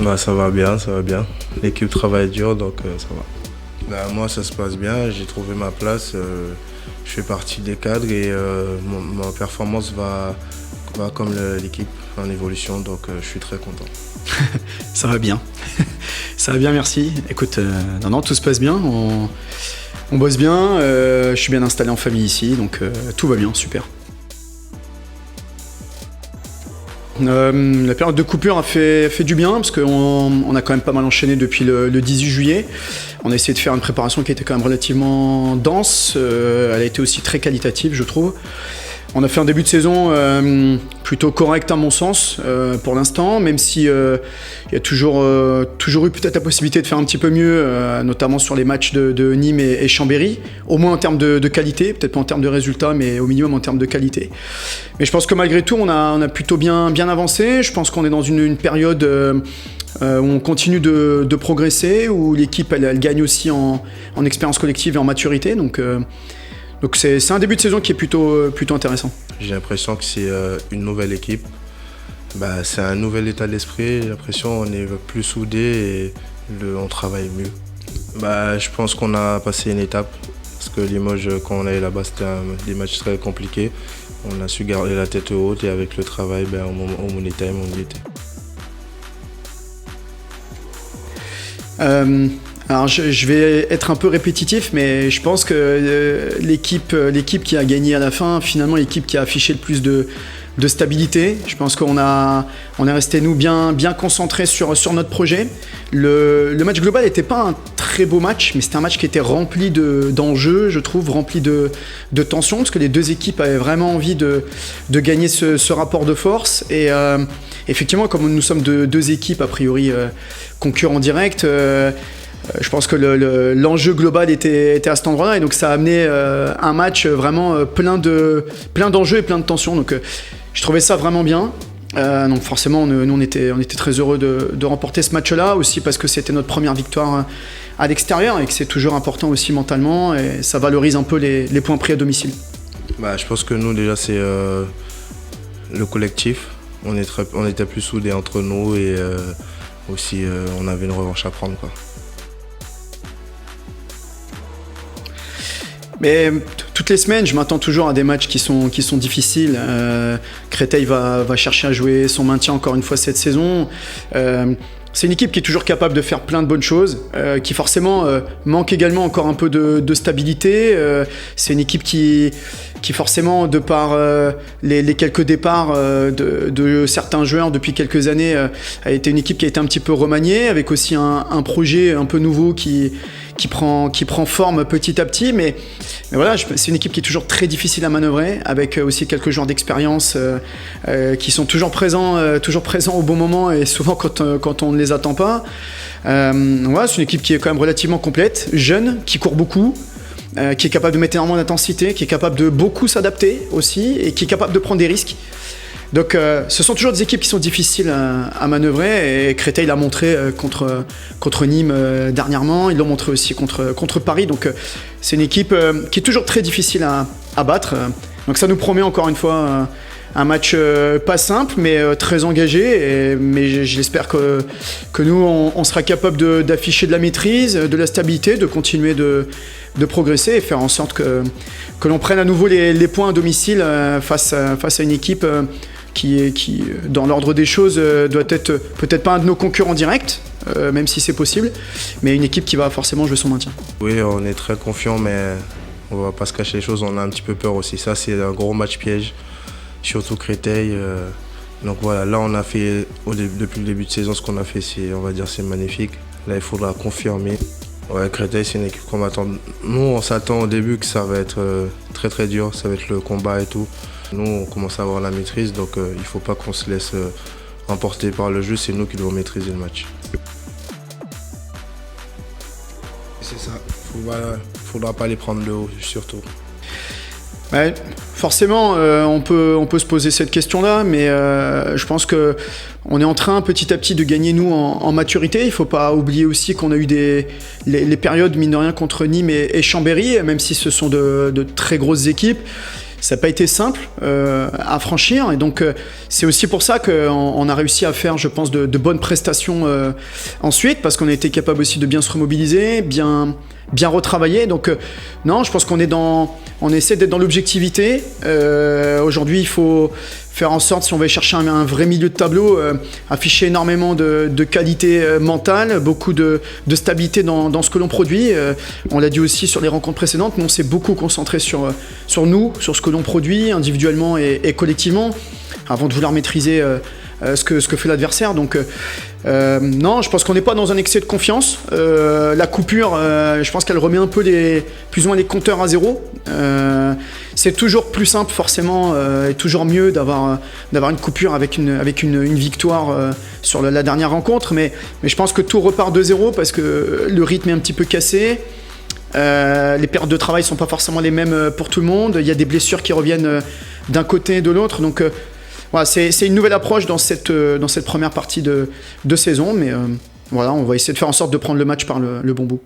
Bah, ça va bien, ça va bien. L'équipe travaille dur, donc ça va. Bah, moi, ça se passe bien, j'ai trouvé ma place. Je fais partie des cadres et ma performance va comme l'équipe en évolution, donc je suis très content. Ça va bien. Ça va bien, merci. Écoute, non, tout se passe bien. On bosse bien. Je suis bien installé en famille ici, donc tout va bien, super. La période de coupure a fait du bien parce qu'on a quand même pas mal enchaîné depuis le 18 juillet. On a essayé de faire une préparation qui était quand même relativement dense. Elle a été aussi très qualitative, je trouve. On a fait un début de saison plutôt correct à mon sens pour l'instant, même si il y a toujours eu peut-être la possibilité de faire un petit peu mieux, notamment sur les matchs de Nîmes et Chambéry, au moins en termes de qualité, peut-être pas en termes de résultats, mais au minimum en termes de qualité. Mais je pense que malgré tout, on a plutôt bien avancé. Je pense qu'on est dans une période où on continue de progresser, où l'équipe elle gagne aussi en expérience collective et en maturité. Donc c'est un début de saison qui est plutôt intéressant. J'ai l'impression que c'est une nouvelle équipe. Bah, c'est un nouvel état d'esprit. J'ai l'impression qu'on est plus soudés et on travaille mieux. Bah, je pense qu'on a passé une étape. Parce que Limoges, quand on allait là-bas, c'était des matchs très compliqués. On a su garder la tête haute et avec le travail, au Money Time, on y était. Alors je vais être un peu répétitif, mais je pense que l'équipe qui a gagné à la fin, finalement l'équipe qui a affiché le plus de stabilité. Je pense qu'on est resté nous bien concentrés sur notre projet. Le match global n'était pas un très beau match, mais c'était un match qui était rempli d'enjeux, je trouve, rempli de tension, parce que les deux équipes avaient vraiment envie de gagner ce rapport de force. Et effectivement, comme nous sommes deux équipes a priori concurrents directs, je pense que l'enjeu global était à cet endroit-là, et donc ça a amené un match vraiment plein d'enjeux et plein de tensions. Donc je trouvais ça vraiment bien. Donc forcément, nous on était très heureux de remporter ce match-là, aussi parce que c'était notre première victoire à l'extérieur et que c'est toujours important aussi mentalement, et ça valorise un peu les points pris à domicile. Bah, je pense que nous déjà c'est le collectif. On était plus soudés entre nous et aussi on avait une revanche à prendre, quoi. Mais toutes les semaines, je m'attends toujours à des matchs qui sont difficiles. Créteil va chercher à jouer son maintien encore une fois cette saison. C'est une équipe qui est toujours capable de faire plein de bonnes choses, qui forcément manque également encore un peu de stabilité. C'est une équipe qui forcément, de par les quelques départs de certains joueurs depuis quelques années, a été une équipe qui a été un petit peu remaniée, avec aussi un projet un peu nouveau qui prend forme petit à petit, mais voilà, c'est une équipe qui est toujours très difficile à manœuvrer, avec aussi quelques joueurs d'expérience qui sont toujours présents au bon moment, et souvent quand on ne les attend pas. Voilà, c'est une équipe qui est quand même relativement complète, jeune, qui court beaucoup, qui est capable de mettre énormément d'intensité, qui est capable de beaucoup s'adapter aussi, et qui est capable de prendre des risques. Donc ce sont toujours des équipes qui sont difficiles à manœuvrer, et Créteil l'a montré contre Nîmes dernièrement, ils l'ont montré aussi contre Paris. Donc c'est une équipe qui est toujours très difficile à battre. Donc ça nous promet encore une fois un match pas simple, mais très engagé, mais j'espère que nous on sera capable d'afficher de la maîtrise, de la stabilité, de continuer de progresser et faire en sorte que l'on prenne à nouveau les points à domicile face à une équipe qui dans l'ordre des choses, doit être peut-être pas un de nos concurrents directs, même si c'est possible, mais une équipe qui va forcément jouer son maintien. Oui, on est très confiants, mais on va pas se cacher les choses, on a un petit peu peur aussi. Ça, c'est un gros match piège, surtout Créteil. Donc voilà, là, on a fait, depuis le début de saison, ce qu'on a fait, c'est magnifique. Là, il faudra confirmer. Ouais, Créteil, c'est une équipe qu'on m'attend. Nous, on s'attend au début que ça va être très très dur, ça va être le combat et tout. Nous, on commence à avoir la maîtrise, donc il ne faut pas qu'on se laisse emporter par le jeu, c'est nous qui devons maîtriser le match. C'est ça, il ne faudra pas les prendre de haut, surtout. Ouais, forcément, on peut se poser cette question-là, mais je pense qu'on est en train petit à petit de gagner, nous, en maturité. Il ne faut pas oublier aussi qu'on a eu les périodes, mine de rien, contre Nîmes et Chambéry, même si ce sont de très grosses équipes. ça n'a pas été simple à franchir. Et donc, c'est aussi pour ça qu'on a réussi à faire, je pense, de bonnes prestations ensuite, parce qu'on a été capable aussi de bien se remobiliser, bien retravailler. Donc, non, je pense on essaie d'être dans l'objectivité. Aujourd'hui, il faut faire en sorte, si on veut chercher un vrai milieu de tableau, afficher énormément de qualité mentale, beaucoup de stabilité dans ce que l'on produit. On l'a dit aussi sur les rencontres précédentes, mais on s'est beaucoup concentré sur nous, sur ce que l'on produit individuellement et collectivement, avant de vouloir maîtriser ce que fait l'adversaire. Donc non, je pense qu'on n'est pas dans un excès de confiance. La coupure, je pense qu'elle remet un peu plus ou moins les compteurs à zéro. C'est toujours plus simple forcément et toujours mieux d'avoir une coupure avec une victoire sur la dernière rencontre, mais je pense que tout repart de zéro parce que le rythme est un petit peu cassé. Les périodes de travail sont pas forcément les mêmes pour tout le monde. Il y a des blessures qui reviennent d'un côté et de l'autre, donc voilà, c'est une nouvelle approche dans cette première partie de saison, mais voilà, on va essayer de faire en sorte de prendre le match par le bon bout.